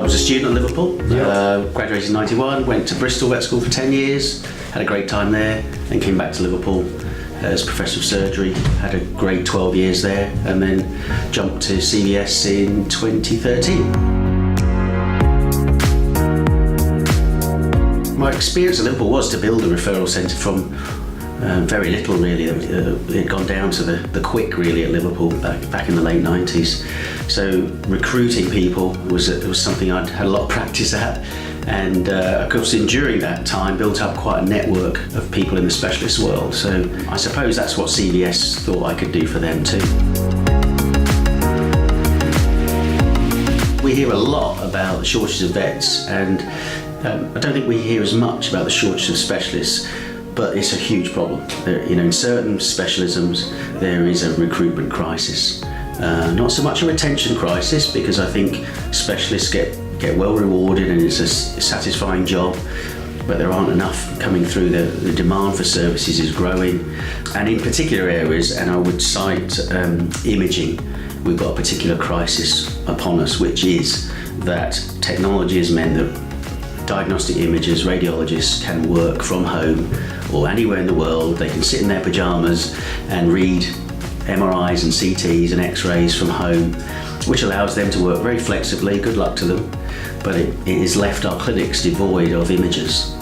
was a student at Liverpool, Yep. graduated in 91, went to Bristol Vet School for 10 years, had a great time there, then came back to Liverpool as Professor of Surgery, had a great 12 years there, and then jumped to CVS in 2013. My experience at Liverpool was to build a referral centre from very little really. It had gone down to the quick really at Liverpool back in the late 90s. So recruiting people was something I'd had a lot of practice at, and of course during that time built up quite a network of people in the specialist world. So I suppose that's what CVS thought I could do for them too. We hear a lot about the shortage of vets, and I don't think we hear as much about the shortage of specialists. But it's a huge problem. In certain specialisms there is a recruitment crisis. Not so much a retention crisis, because I think specialists get well rewarded and it's a satisfying job, but there aren't enough coming through. The demand for services is growing, and in particular areas, and I would cite imaging, we've got a particular crisis upon us, which is that technology has meant that diagnostic imagers, radiologists can work from home or anywhere in the world. They can sit in their pajamas and read MRIs and CTs and X-rays from home, which allows them to work very flexibly. Good luck to them, but it has left our clinics devoid of imagers.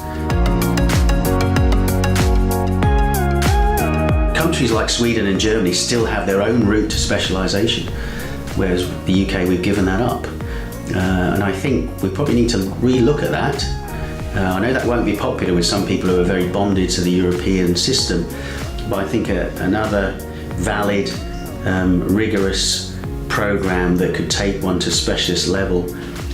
Countries like Sweden and Germany still have their own route to specialisation, whereas the UK, we've given that up. And I think we probably need to re-look at that. I know that won't be popular with some people who are very bonded to the European system, but I think another valid, rigorous programme that could take one to specialist level,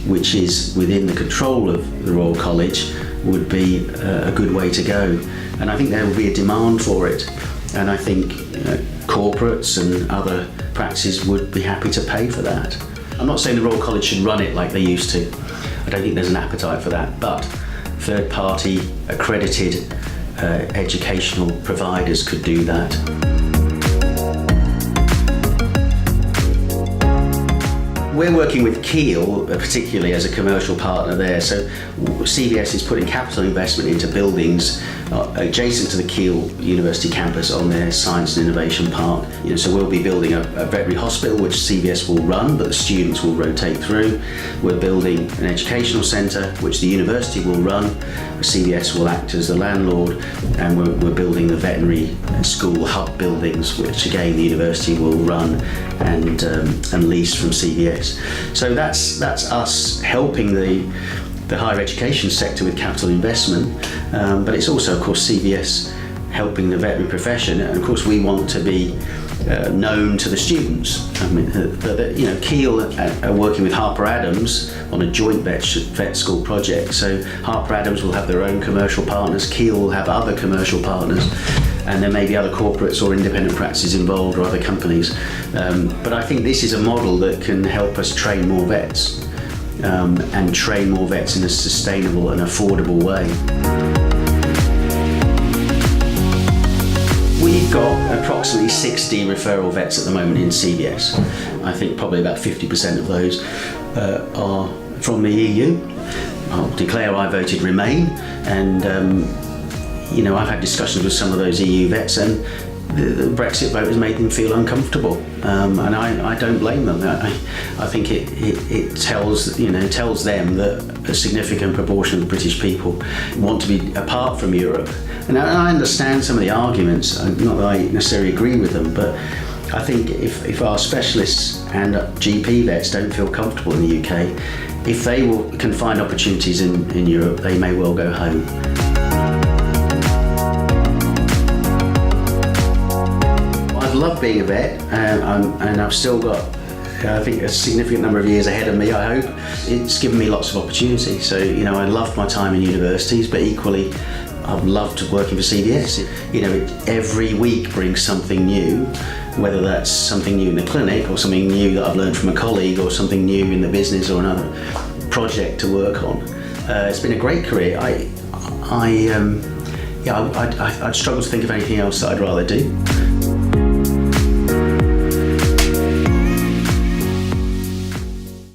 which is within the control of the Royal College, would be a good way to go. And I think there will be a demand for it, and I think corporates and other practices would be happy to pay for that. I'm not saying the Royal College should run it like they used to. I don't think there's an appetite for that, but third-party accredited educational providers could do that. We're working with Kiel, particularly as a commercial partner there. So CVS is putting capital investment into buildings adjacent to the Kiel University campus on their Science and Innovation Park. So we'll be building a veterinary hospital which CVS will run, but the students will rotate through. We're building an educational centre which the university will run. CVS will act as the landlord, and we're building the veterinary school hub buildings, which again the university will run and lease from CVS. So that's us helping the higher education sector with capital investment, but it's also, of course, CVS helping the veterinary profession, and of course we want to be known to the students. I mean, Kiel are working with Harper Adams on a joint vet school project, so Harper Adams will have their own commercial partners, Kiel will have other commercial partners, and there may be other corporates or independent practices involved or other companies. But I think this is a model that can help us train more vets, and train more vets in a sustainable and affordable way. We've got approximately 60 referral vets at the moment in CVS. I think probably about 50% of those are from the EU. I'll declare I voted Remain, and I've had discussions with some of those EU vets, and the Brexit vote has made them feel uncomfortable, and I don't blame them. I think it tells them that a significant proportion of the British people want to be apart from Europe. And I understand some of the arguments, not that I necessarily agree with them, but I think if our specialists and GP vets don't feel comfortable in the UK, if they can find opportunities in Europe, they may well go home. I love being a vet, and I've still got, I think, a significant number of years ahead of me, I hope. It's given me lots of opportunity. So, I loved my time in universities, but equally, I've loved working for CVS. Every week brings something new, whether that's something new in the clinic or something new that I've learned from a colleague or something new in the business or another project to work on. It's been a great career. I'd struggle to think of anything else that I'd rather do.